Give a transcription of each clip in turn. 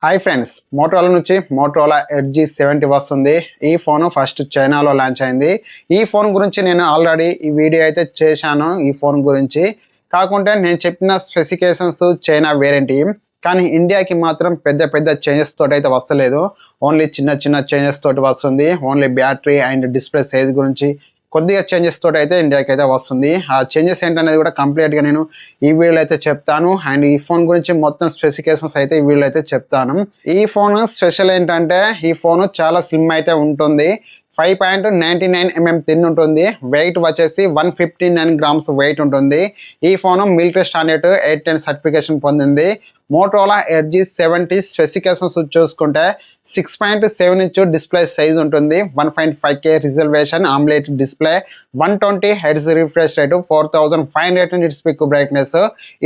Hi friends, Motorola నుంచి Motorola Edge 70 వస్తుంది. ఈ ఫోన్ ఫస్ట్ చైనాలో లాంచ్ అయింది. ఈ ఫోన్ గురించి నేను ఆల్రెడీ ఈ వీడియో అయితే చేశాను. ఈ ఫోన్ గురించి కాకుంటే నేను చెప్పిన స్పెసిఫికేషన్స్ చైనా వేరియంట్, కానీ ఇండియాకి మాత్రం పెద్ద పెద్ద చేంజెస్ తోటి అయితే వస్తలేదు. ఓన్లీ చిన్న చిన్న చేంజెస్ తోటి వస్తుంది. Only battery and display size గురించి కొద్దిగా చేంజెస్ తోటి అయితే ఇండియాకి అయితే వస్తుంది. ఆ చేంజెస్ ఏంటనేది కూడా కంప్లీట్గా నేను ఈ వీడియోలో అయితే చెప్తాను. అండ్ ఈ ఫోన్ గురించి మొత్తం స్పెసిఫికేషన్స్ అయితే ఈ వీడియోలో అయితే చెప్తాను. ఈ ఫోన్ స్పెషల్ ఏంటంటే ఈ ఫోన్ చాలా స్లిమ్ అయితే ఉంటుంది. 5.99 mm థిన్ ఉంటుంది. వెయిట్ వచ్చేసి 159 grams వెయిట్ ఉంటుంది. ఈ ఫోన్ మిలిటరీ స్టాండర్డ్ 810 సర్టిఫికేషన్ పొందింది. మోటోరోలా ఎడ్జ్ 70 స్పెసిఫికేషన్స్ చూసుకుంటే 6.7 ఇంచ్ డిస్ప్లే సైజ్ ఉంటుంది. 1.5K resolution AMOLED display, 120 hertz refresh rate, 4500 nits peak brightness.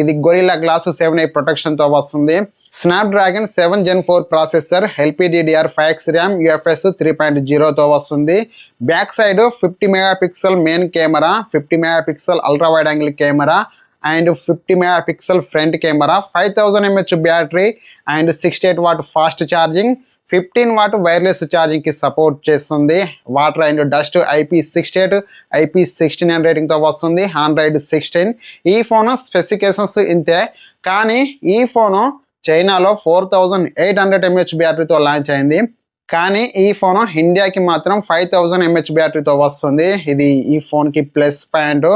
ఇది గొరిల్లా గ్లాస్ 7i ప్రొటెక్షన్తో వస్తుంది. Snapdragon 7 Gen 4 processor, LPDDR5X RAM, UFS 3.0తో వస్తుంది. Back side 50 megapixel main camera, 50 megapixel ultra wide angle camera and 50 megapixel front camera, 5000 mAh battery and 68 what fast charging, 15 watt wireless ఛార్జింగ్కి support చేస్తుంది. Water and dust IP68 IP69 రేటింగ్తో వస్తుంది. Android 16. ఈ phone specifications ఇంతే, కానీ ఈ phone చైనాలో 4800 mAh బ్యాటరీతో launch అయింది. కానీ ఈ ఫోన్ ఇండియాకి మాత్రం 5000 mAh బ్యాటరీతో వస్తుంది. ఇది ఈ ఫోన్కి plus point.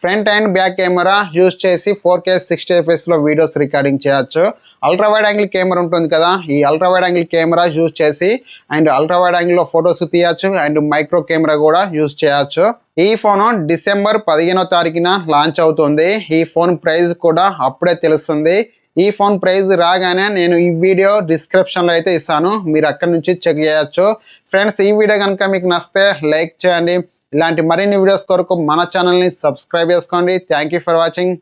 Front and back camera use చేసి 4K 60fps వీడియోస్ రికార్డింగ్ చేయొచ్చు. అల్ట్రా వైడ్ యాంగిల్ కెమెరా ఉంటుంది కదా, ఈ ultra wide angle camera use చేసి అండ్ అల్ట్రా వైడ్ యాంగిల్లో ఫొటోస్ తీయచ్చు అండ్ మైక్రో కెమెరా కూడా యూజ్ చేయొచ్చు. ఈ ఫోన్ డిసెంబర్ 15వ తారీఖున లాంచ్ అవుతుంది. ఈ ఫోన్ ప్రైస్ కూడా అప్పుడే తెలుస్తుంది. ఈ ఫోన్ ప్రైస్ రాగానే నేను ఈ వీడియో డిస్క్రిప్షన్లో అయితే ఇస్తాను, మీరు అక్కడి నుంచి చెక్ చేయొచ్చు. ఫ్రెండ్స్, ఈ వీడియో కనుక మీకు నచ్చితే లైక్ చేయండి. ఇలాంటి మరిన్ని వీడియోస్ కొరకు మన ఛానల్ని సబ్స్క్రైబ్ చేసుకోండి. Thank you for watching.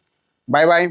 Bye bye.